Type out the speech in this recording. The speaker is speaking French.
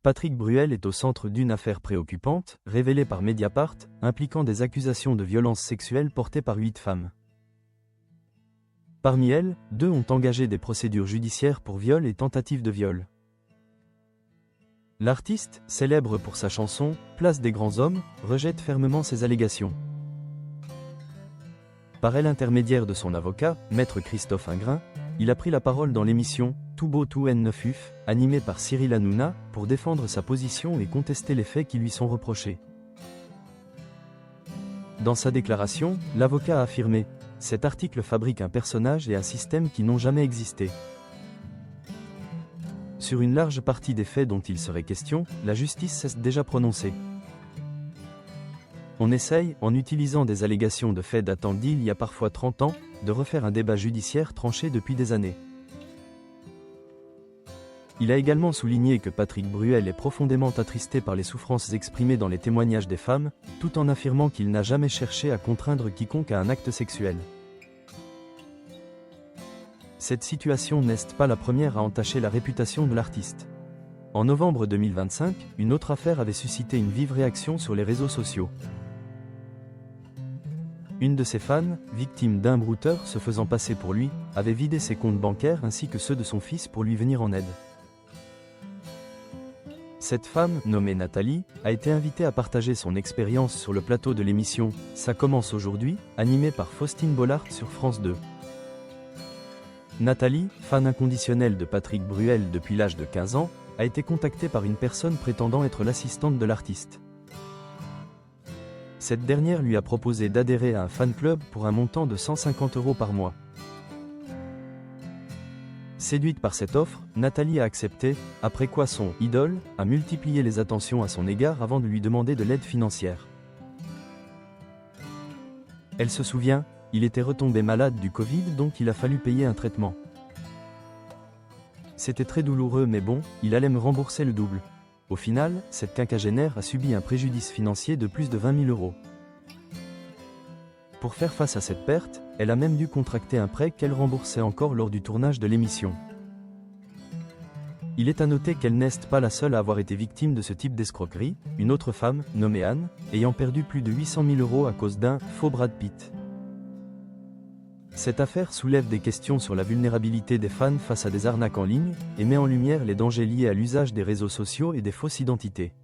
Patrick Bruel est au centre d'une affaire préoccupante, révélée par Mediapart, impliquant des accusations de violences sexuelles portées par 8 femmes. Parmi elles, 2 ont engagé des procédures judiciaires pour viol et tentative de viol. L'artiste, célèbre pour sa chanson « Place des grands hommes », rejette fermement ces allégations. Par l'intermédiaire de son avocat, maître Christophe Ingrain, il a pris la parole dans l'émission « Tout beau tout N9UF » animée par Cyril Hanouna, pour défendre sa position et contester les faits qui lui sont reprochés. Dans sa déclaration, l'avocat a affirmé « Cet article fabrique un personnage et un système qui n'ont jamais existé ». Sur une large partie des faits dont il serait question, la justice s'est déjà prononcée. On essaye, en utilisant des allégations de faits datant d'il y a parfois 30 ans, de refaire un débat judiciaire tranché depuis des années. Il a également souligné que Patrick Bruel est profondément attristé par les souffrances exprimées dans les témoignages des femmes, tout en affirmant qu'il n'a jamais cherché à contraindre quiconque à un acte sexuel. Cette situation n'est pas la première à entacher la réputation de l'artiste. En novembre 2025, une autre affaire avait suscité une vive réaction sur les réseaux sociaux. Une de ses fans, victime d'un brouteur se faisant passer pour lui, avait vidé ses comptes bancaires ainsi que ceux de son fils pour lui venir en aide. Cette femme, nommée Nathalie, a été invitée à partager son expérience sur le plateau de l'émission « Ça commence aujourd'hui », animée par Faustine Bollard sur France 2. Nathalie, fan inconditionnelle de Patrick Bruel depuis l'âge de 15 ans, a été contactée par une personne prétendant être l'assistante de l'artiste. Cette dernière lui a proposé d'adhérer à un fan club pour un montant de 150 € par mois. Séduite par cette offre, Nathalie a accepté, après quoi son « idole » a multiplié les attentions à son égard avant de lui demander de l'aide financière. Elle se souvient, il était retombé malade du Covid donc il a fallu payer un traitement. C'était très douloureux mais bon, il allait me rembourser le double. Au final, cette quinquagénaire a subi un préjudice financier de plus de 20 000 €. Pour faire face à cette perte, elle a même dû contracter un prêt qu'elle remboursait encore lors du tournage de l'émission. Il est à noter qu'elle n'est pas la seule à avoir été victime de ce type d'escroquerie, une autre femme, nommée Anne, ayant perdu plus de 800 000 € à cause d'un « faux Brad Pitt ». Cette affaire soulève des questions sur la vulnérabilité des fans face à des arnaques en ligne, et met en lumière les dangers liés à l'usage des réseaux sociaux et des fausses identités.